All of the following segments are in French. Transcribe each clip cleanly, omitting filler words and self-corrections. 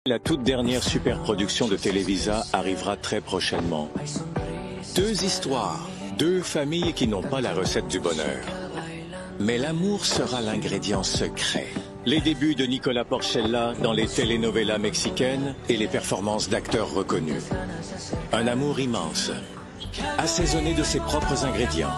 La toute dernière superproduction de Televisa arrivera très prochainement. Deux histoires, deux familles qui n'ont pas la recette du bonheur. Mais l'amour sera l'ingrédient secret. Les débuts de Nicolas Porchela dans les telenovelas mexicaines et les performances d'acteurs reconnus. Un amour immense, assaisonné de ses propres ingrédients.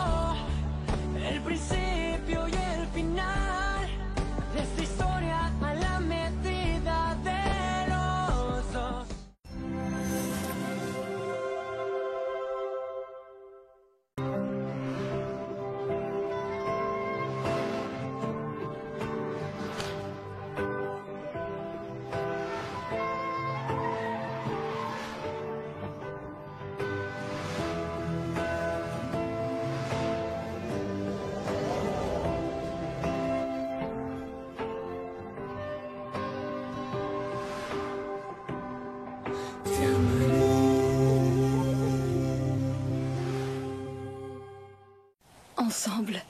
Ensemble,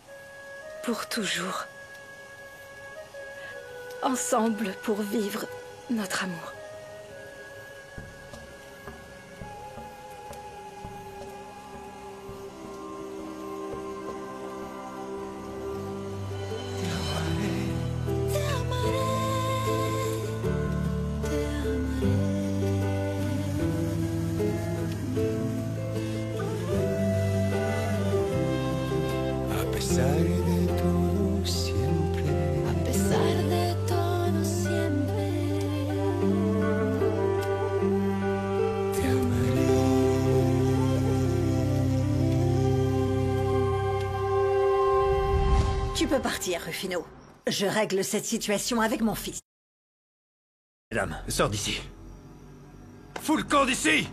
pour toujours. Ensemble pour vivre notre amour. Tu peux partir, Rufino. Je règle cette situation avec mon fils. Madame, sors d'ici. Fous le camp d'ici!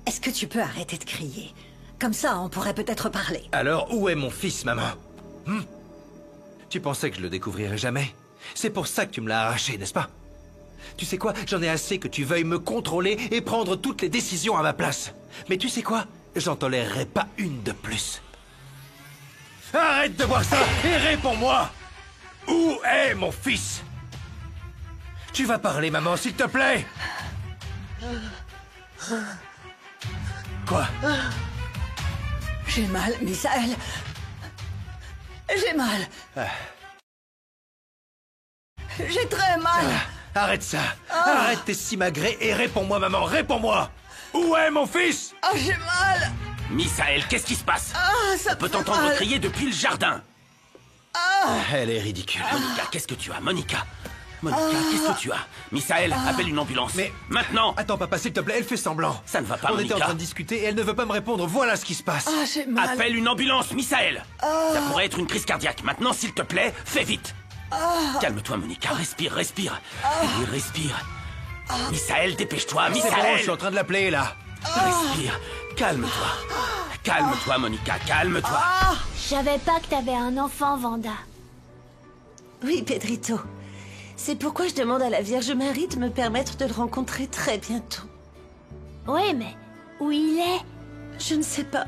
Est-ce que tu peux arrêter de crier? Comme ça, on pourrait peut-être parler. Alors, où est mon fils, maman? Tu pensais que je le découvrirais jamais? C'est pour ça que tu me l'as arraché, n'est-ce pas? Tu sais quoi? J'en ai assez que tu veuilles me contrôler et prendre toutes les décisions à ma place. Mais tu sais quoi? J'en tolérerai pas une de plus. Arrête de voir ça et réponds-moi! Où est mon fils? Tu vas parler, maman, s'il te plaît! Quoi? J'ai mal, Misaël. J'ai mal. J'ai très mal. Arrête ça! Arrête tes simagrées et réponds-moi, maman, réponds-moi! Où est mon fils? Oh, j'ai mal. Misaël, qu'est-ce qui se passe? Ça On peut t'entendre mal. crier depuis le jardin. Elle est ridicule. Monica, qu'est-ce que tu as? Monica, qu'est-ce que tu as? Misaël, appelle une ambulance. Mais... Maintenant! Attends, papa, s'il te plaît, elle fait semblant. Ça ne va pas, On était en Monica. train de discuter et elle ne veut pas me répondre. Voilà ce qui se passe. J'ai mal. Appelle une ambulance, Misaël! Ça pourrait être une crise cardiaque. Maintenant, s'il te plaît, fais vite! Calme-toi, Monica. Respire, respire. Oui, respire. Misaël, dépêche-toi, C'est bon, je Misaël! suis en train de l'appeler, là. Respire. Calme-toi. Calme-toi, Monica, calme-toi. Je savais pas que t'avais un enfant, Vanda. Oui, Pedrito. C'est pourquoi je demande à la Vierge Marie de me permettre de le rencontrer très bientôt. Oui, mais où il est? Je ne sais pas.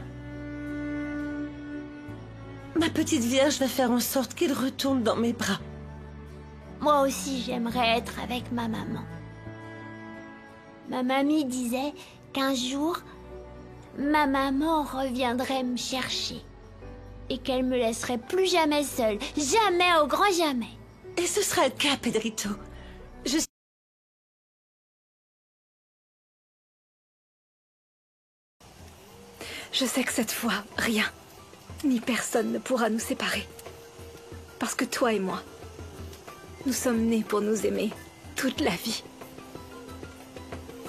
Ma petite Vierge va faire en sorte qu'il retourne dans mes bras. Moi aussi, j'aimerais être avec ma maman. Ma mamie disait qu'un jour, ma maman reviendrait me chercher. Et qu'elle me laisserait plus jamais seule. Jamais, au grand jamais. Et ce sera le cas, Pedrito. Je sais que cette fois, rien, ni personne ne pourra nous séparer. Parce que toi et moi, nous sommes nés pour nous aimer toute la vie.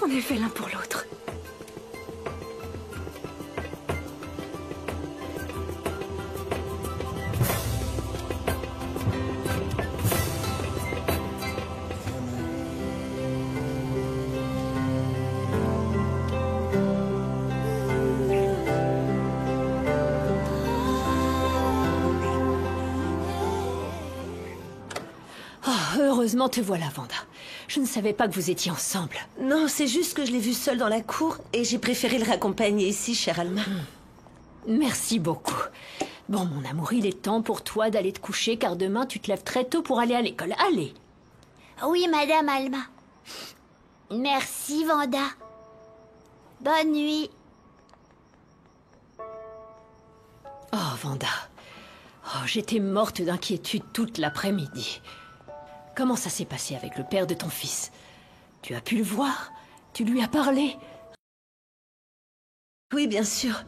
On est faits l'un pour l'autre. Heureusement te voilà, Vanda. Je ne savais pas que vous étiez ensemble. Non, c'est juste que je l'ai vu seul dans la cour et j'ai préféré le raccompagner ici, chère Alma. Merci beaucoup. Bon, mon amour, il est temps pour toi d'aller te coucher, car demain, tu te lèves très tôt pour aller à l'école. Allez. Oui, Madame Alma. Merci, Vanda. Bonne nuit. Oh, Vanda. Oh, j'étais morte d'inquiétude toute l'après-midi. Comment ça s'est passé avec le père de ton fils? Tu as pu le voir? Tu lui as parlé? Oui, bien sûr.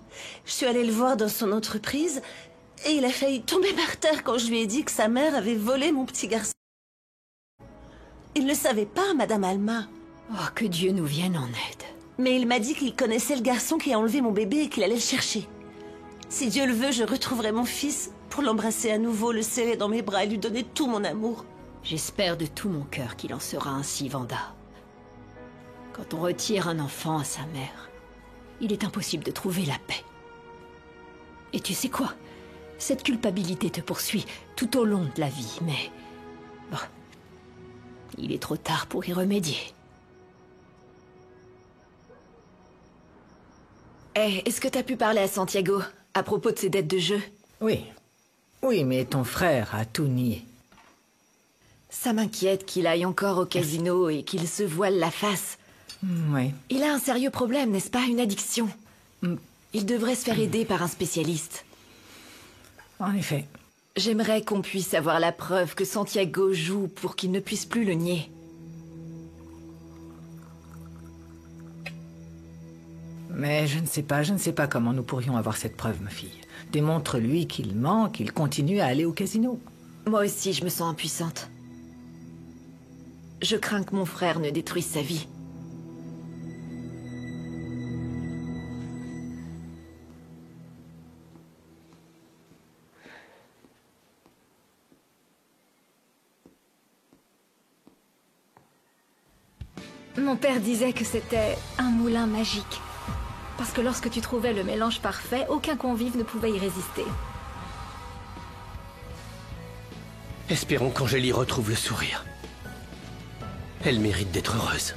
Je suis allée le voir dans son entreprise et il a failli tomber par terre quand je lui ai dit que sa mère avait volé mon petit garçon. Il ne le savait pas, Madame Alma. Oh, que Dieu nous vienne en aide. Mais il m'a dit qu'il connaissait le garçon qui a enlevé mon bébé et qu'il allait le chercher. Si Dieu le veut, je retrouverai mon fils pour l'embrasser à nouveau, le serrer dans mes bras et lui donner tout mon amour. J'espère de tout mon cœur qu'il en sera ainsi, Vanda. Quand on retire un enfant à sa mère, il est impossible de trouver la paix. Et tu sais quoi? Cette culpabilité te poursuit tout au long de la vie, mais... bon, il est trop tard pour y remédier. Est-ce que t'as pu parler à Santiago à propos de ses dettes de jeu? Oui. Oui, mais ton frère a tout nié. Ça m'inquiète qu'il aille encore au casino et qu'il se voile la face. Oui. Il a un sérieux problème, n'est-ce pas? Une addiction. Il devrait se faire aider par un spécialiste. En effet. J'aimerais qu'on puisse avoir la preuve que Santiago joue pour qu'il ne puisse plus le nier. Mais je ne sais pas comment nous pourrions avoir cette preuve, ma fille. Démontre-lui qu'il ment, qu'il continue à aller au casino. Moi aussi, je me sens impuissante. Je crains que mon frère ne détruise sa vie. Mon père disait que c'était un moulin magique. Parce que lorsque tu trouvais le mélange parfait, aucun convive ne pouvait y résister. Espérons qu'Angélie retrouve le sourire. Elle mérite d'être heureuse.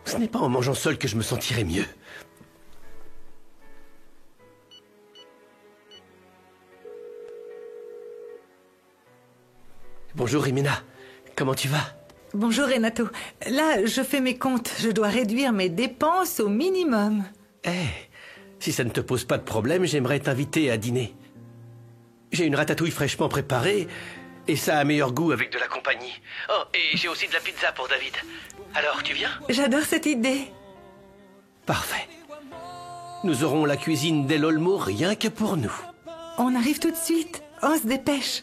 Ce n'est pas en mangeant seul que je me sentirai mieux. Bonjour, Rimena. Comment tu vas? Bonjour, Renato. Là, je fais mes comptes. Je dois réduire mes dépenses au minimum. Si ça ne te pose pas de problème, j'aimerais t'inviter à dîner. J'ai une ratatouille fraîchement préparée, et ça a meilleur goût avec de la compagnie. Oh, et j'ai aussi de la pizza pour David. Alors, tu viens? J'adore cette idée. Parfait. Nous aurons la cuisine d'El Olmo rien que pour nous. On arrive tout de suite. On se dépêche.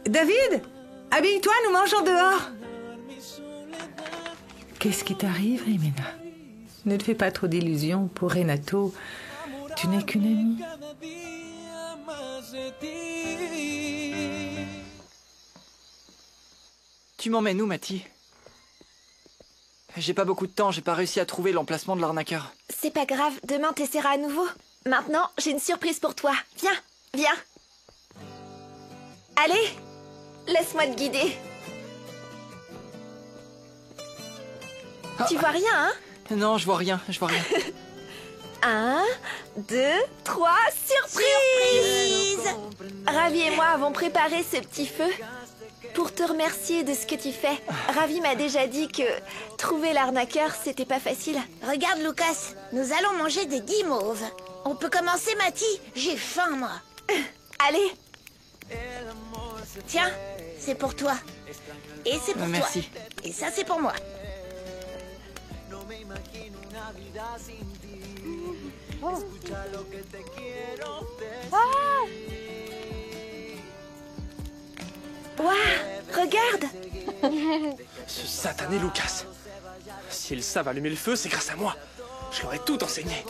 David, habille-toi, nous mangeons dehors. Qu'est-ce qui t'arrive, Rimena? Ne te fais pas trop d'illusions. Pour Renato, tu n'es qu'une amie. Tu m'emmènes où, Mati? J'ai pas beaucoup de temps, j'ai pas réussi à trouver l'emplacement de l'arnaqueur. C'est pas grave, demain t'essaieras à nouveau. Maintenant, j'ai une surprise pour toi. Viens, viens. Allez, laisse-moi te guider. Tu vois rien, hein? Non, je vois rien, je vois rien. 1, 2, 3, surprise! Ravi et moi avons préparé ce petit feu pour te remercier de ce que tu fais. Ravi m'a déjà dit que trouver l'arnaqueur, c'était pas facile. Regarde, Lucas, nous allons manger des guimauves. On peut commencer, Mati? J'ai faim, moi. Allez. Tiens, c'est pour toi. Et c'est pour Merci. toi. Et ça, c'est pour moi. Waouh, regarde. Ce satané Lucas. S'ils savent allumer le feu, c'est grâce à moi. Je leur ai tout enseigné.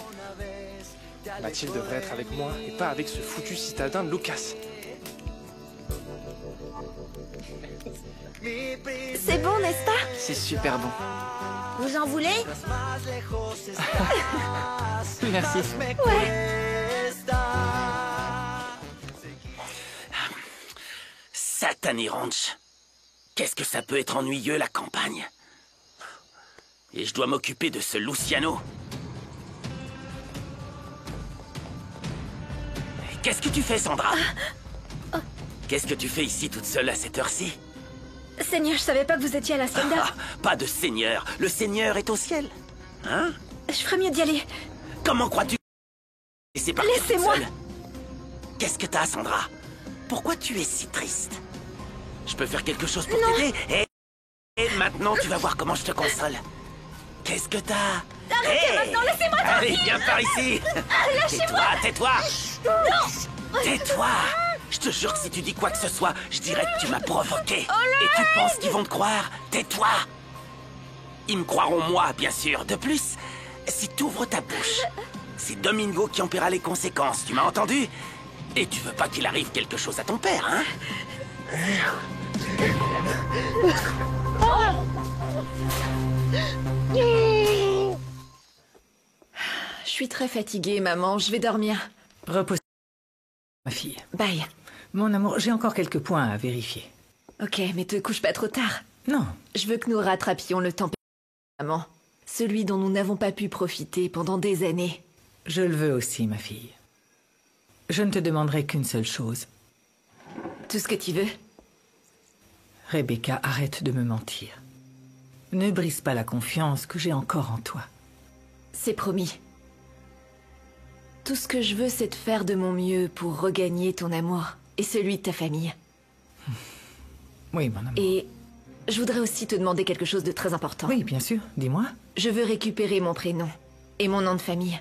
Mathilde devrait être avec moi et pas avec ce foutu citadin de Lucas. C'est bon, n'est-ce pas? C'est super bon. Vous en voulez? Merci. Ouais. satanée ranch. Qu'est-ce que ça peut être ennuyeux, la campagne? Et je dois m'occuper de ce Luciano. Qu'est-ce que tu fais, Sandra? Qu'est-ce que tu fais ici toute seule à cette heure-ci? Seigneur, je savais pas que vous étiez à la Hacienda. Pas de seigneur. Le seigneur est au ciel. Hein? Je ferais mieux d'y aller. Comment crois-tu? Laissez-moi. Qu'est-ce que t'as, Sandra? Pourquoi tu es si triste? Je peux faire quelque chose pour t'aider? Et maintenant, tu vas voir comment je te console. Qu'est-ce que t'as? Arrêtez maintenant, laissez-moi tranquille. Allez, viens par ici. Lâchez-moi. Tais-toi. Non. Tais-toi. Je te jure que si tu dis quoi que ce soit, je dirais que tu m'as provoqué. Et tu penses qu'ils vont te croire? Tais-toi. Ils me croiront moi, bien sûr. De plus, si tu ouvres ta bouche, c'est Domingo qui en paiera les conséquences. Tu m'as entendu? Et tu veux pas qu'il arrive quelque chose à ton père, hein? Je suis très fatiguée, maman. Je vais dormir. Repose, ma fille. Bye. Mon amour, j'ai encore quelques points à vérifier. Ok, mais te couche pas trop tard. Non. Je veux que nous rattrapions le temps, maman. Celui dont nous n'avons pas pu profiter pendant des années. Je le veux aussi, ma fille. Je ne te demanderai qu'une seule chose. Tout ce que tu veux. Rebecca, arrête de me mentir. Ne brise pas la confiance que j'ai encore en toi. C'est promis. Tout ce que je veux, c'est de faire de mon mieux pour regagner ton amour et celui de ta famille. Oui, mon amour. Et je voudrais aussi te demander quelque chose de très important. Oui, bien sûr. Dis-moi. Je veux récupérer mon prénom et mon nom de famille.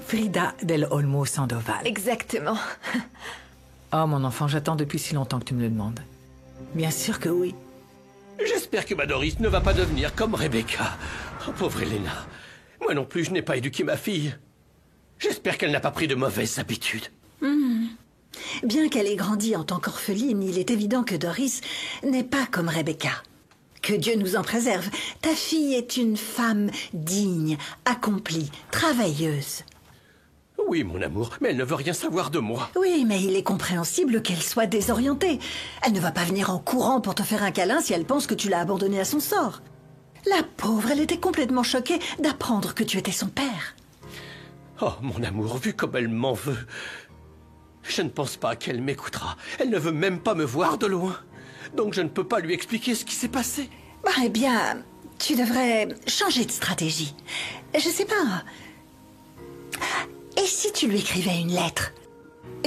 Frida del Olmo Sandoval. Exactement. Oh, mon enfant, j'attends depuis si longtemps que tu me le demandes. Bien sûr que oui. J'espère que ma Doris ne va pas devenir comme Rebecca. Oh, pauvre Elena. Moi non plus, je n'ai pas éduqué ma fille. J'espère qu'elle n'a pas pris de mauvaises habitudes. Bien qu'elle ait grandi en tant qu'orpheline, il est évident que Doris n'est pas comme Rebecca. Que Dieu nous en préserve. Ta fille est une femme digne, accomplie, travailleuse. Oui, mon amour, mais elle ne veut rien savoir de moi. Oui, mais il est compréhensible qu'elle soit désorientée. Elle ne va pas venir en courant pour te faire un câlin si elle pense que tu l'as abandonnée à son sort. La pauvre, elle était complètement choquée d'apprendre que tu étais son père. Oh, mon amour, vu comme elle m'en veut, je ne pense pas qu'elle m'écoutera. Elle ne veut même pas me voir de loin. Donc je ne peux pas lui expliquer ce qui s'est passé. Bah, eh bien, tu devrais changer de stratégie. Je sais pas. Et si tu lui écrivais une lettre?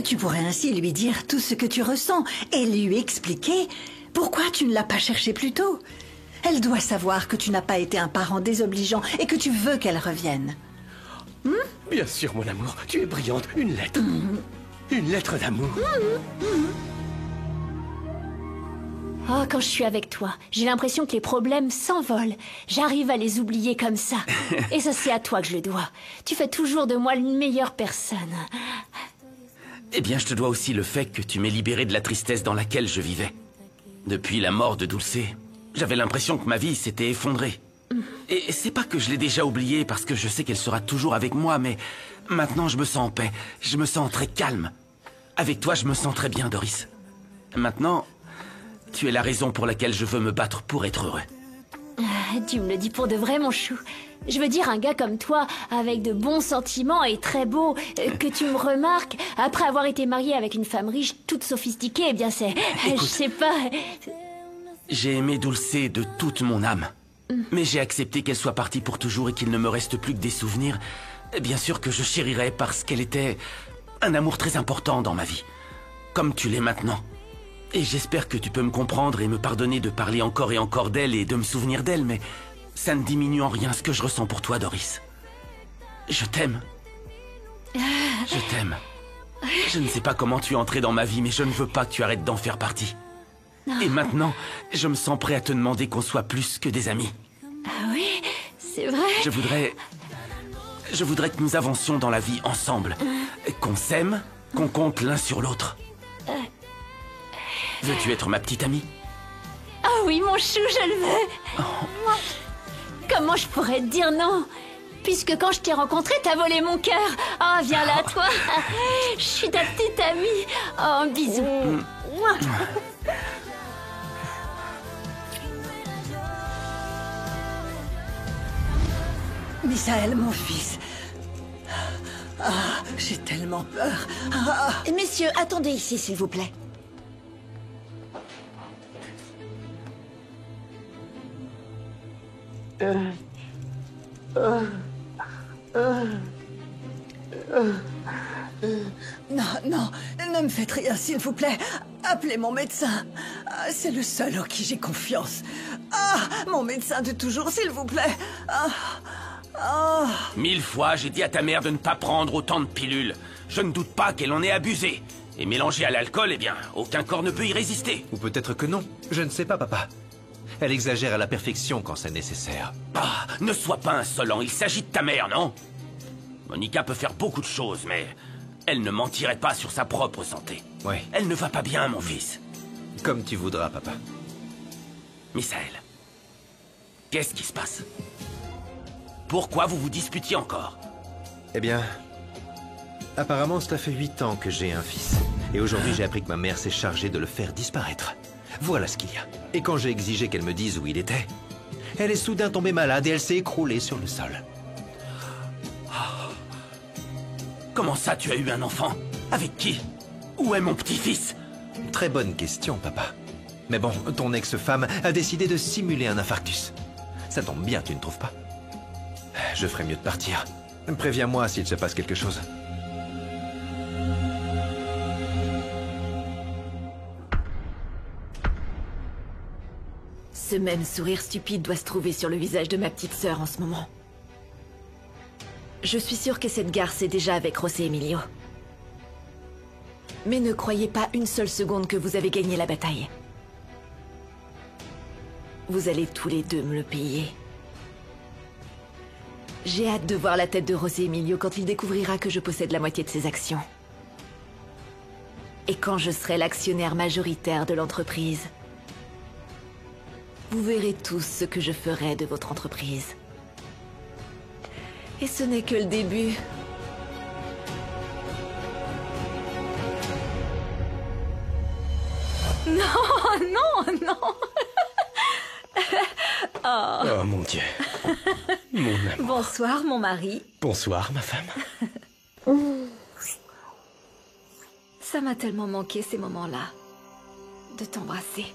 Tu pourrais ainsi lui dire tout ce que tu ressens et lui expliquer pourquoi tu ne l'as pas cherché plus tôt. Elle doit savoir que tu n'as pas été un parent désobligeant et que tu veux qu'elle revienne. Bien sûr, mon amour, tu es brillante. Une lettre. Une lettre d'amour. Oh, quand je suis avec toi, j'ai l'impression que les problèmes s'envolent. J'arrive à les oublier comme ça. Et ça, c'est à toi que je le dois. Tu fais toujours de moi une meilleure personne. Eh bien, je te dois aussi le fait que tu m'aies libéré de la tristesse dans laquelle je vivais. Depuis la mort de Dulce, j'avais l'impression que ma vie s'était effondrée. Et c'est pas que je l'ai déjà oubliée parce que je sais qu'elle sera toujours avec moi, mais maintenant je me sens en paix. Je me sens très calme. Avec toi, je me sens très bien, Doris. Maintenant, tu es la raison pour laquelle je veux me battre pour être heureux. Tu me le dis pour de vrai, mon chou. Je veux dire, un gars comme toi, avec de bons sentiments et très beau, que tu me remarques, après avoir été marié avec une femme riche, toute sophistiquée, eh bien c'est... Écoute, je sais pas... J'ai aimé Dulce de toute mon âme. Mais j'ai accepté qu'elle soit partie pour toujours et qu'il ne me reste plus que des souvenirs. Bien sûr que je chérirai parce qu'elle était un amour très important dans ma vie. Comme tu l'es maintenant. Et j'espère que tu peux me comprendre et me pardonner de parler encore et encore d'elle et de me souvenir d'elle, mais ça ne diminue en rien ce que je ressens pour toi, Doris. Je t'aime. Je t'aime. Je ne sais pas comment tu es entrée dans ma vie, mais je ne veux pas que tu arrêtes d'en faire partie. Et maintenant, je me sens prêt à te demander qu'on soit plus que des amis. Ah oui, c'est vrai. Je voudrais que nous avancions dans la vie ensemble. Qu'on s'aime, qu'on compte l'un sur l'autre. Veux-tu être ma petite amie? Ah oui, mon chou, je le veux. Comment je pourrais te dire non? Puisque quand je t'ai rencontré, t'as volé mon cœur. Oh, viens là, toi. Je suis ta petite amie. Oh, un bisou. Mouah. Misaël, mon fils. Ah, j'ai tellement peur. Ah. Messieurs, attendez ici, s'il vous plaît. Non, non, ne me faites rien, s'il vous plaît. Appelez mon médecin. Ah, c'est le seul en qui j'ai confiance. Ah, mon médecin de toujours, s'il vous plaît. Ah, ah. 1000 fois, j'ai dit à ta mère de ne pas prendre autant de pilules. Je ne doute pas qu'elle en ait abusé. Et mélangé à l'alcool, eh bien, aucun corps ne peut y résister. Ou peut-être que non. Je ne sais pas, papa. Elle exagère à la perfection quand c'est nécessaire. Ah, ne sois pas insolent, il s'agit de ta mère, non? Monica peut faire beaucoup de choses, mais elle ne mentirait pas sur sa propre santé. Oui. Elle ne va pas bien, mon fils. Comme tu voudras, papa. Misaël, qu'est-ce qui se passe? Pourquoi vous vous disputiez encore? Eh bien, apparemment, cela fait 8 ans que j'ai un fils. Et aujourd'hui, j'ai appris que ma mère s'est chargée de le faire disparaître. Voilà ce qu'il y a. Et quand j'ai exigé qu'elle me dise où il était, elle est soudain tombée malade et elle s'est écroulée sur le sol. Comment ça, tu as eu un enfant? Avec qui? Où est mon petit-fils? Très bonne question, papa. Mais bon, ton ex-femme a décidé de simuler un infarctus. Ça tombe bien, tu ne trouves pas? Je ferais mieux de partir. Préviens-moi s'il se passe quelque chose. Ce même sourire stupide doit se trouver sur le visage de ma petite sœur en ce moment. Je suis sûre que cette garce est déjà avec José Emilio. Mais ne croyez pas une seule seconde que vous avez gagné la bataille. Vous allez tous les deux me le payer. J'ai hâte de voir la tête de José Emilio quand il découvrira que je possède la moitié de ses actions. Et quand je serai l'actionnaire majoritaire de l'entreprise, vous verrez tous ce que je ferai de votre entreprise. Et ce n'est que le début. Non, non, non. Oh. Oh mon Dieu. Mon amour. Bonsoir, mon mari. Bonsoir, ma femme. Ça m'a tellement manqué ces moments-là. De t'embrasser.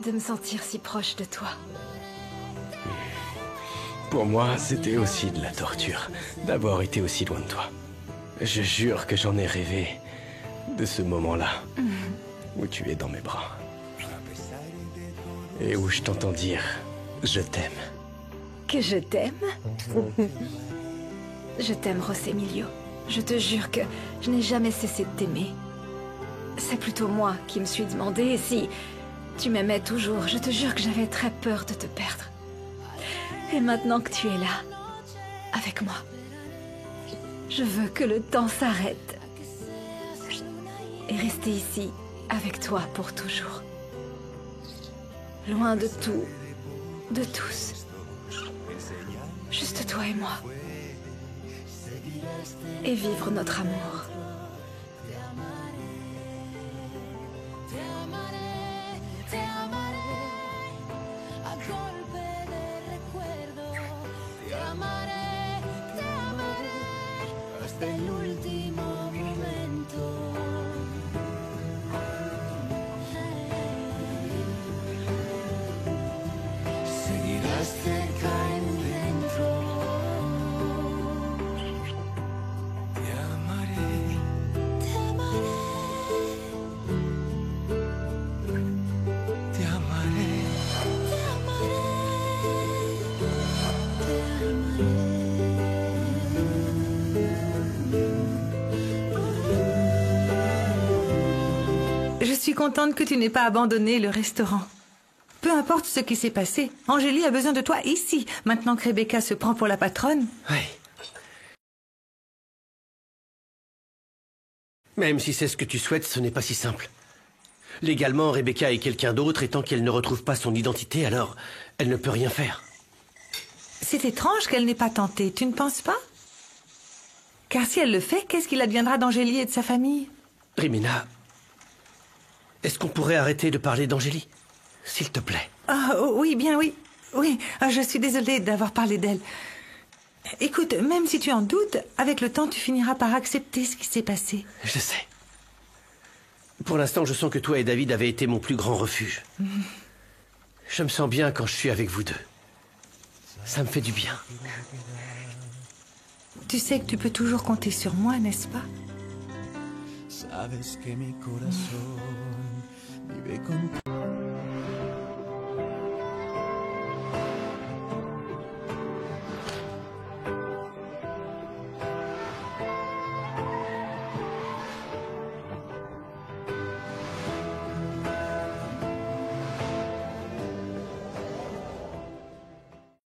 De me sentir si proche de toi. Pour moi, c'était aussi de la torture d'avoir été aussi loin de toi. Je jure que j'en ai rêvé de ce moment-là où tu es dans mes bras. Et où je t'entends dire « Je t'aime ». Que je t'aime? Je t'aime, José Emilio. Je te jure que je n'ai jamais cessé de t'aimer. C'est plutôt moi qui me suis demandé si tu m'aimais toujours. Je te jure que j'avais très peur de te perdre. Et maintenant que tu es là, avec moi, je veux que le temps s'arrête. Et rester ici, avec toi pour toujours. Loin de tout, de tous. Juste toi et moi. Et vivre notre amour. Je suis contente que tu n'aies pas abandonné le restaurant. Peu importe ce qui s'est passé, Angélie a besoin de toi ici, maintenant que Rebecca se prend pour la patronne. Oui. Même si c'est ce que tu souhaites, ce n'est pas si simple. Légalement, Rebecca est quelqu'un d'autre et tant qu'elle ne retrouve pas son identité, alors elle ne peut rien faire. C'est étrange qu'elle n'ait pas tenté, tu ne penses pas? Car si elle le fait, qu'est-ce qu'il adviendra d'Angélie et de sa famille? Rimina, Est-ce qu'on pourrait arrêter de parler d'Angélie? S'il te plaît. Ah, oui, bien oui. Oui, je suis désolée d'avoir parlé d'elle. Écoute, même si tu en doutes, avec le temps, tu finiras par accepter ce qui s'est passé. Je sais. Pour l'instant, je sens que toi et David avez été mon plus grand refuge. Je me sens bien quand je suis avec vous deux. Ça me fait du bien. Tu sais que tu peux toujours compter sur moi, n'est-ce pas? Sabes que mi corazón vive contigo.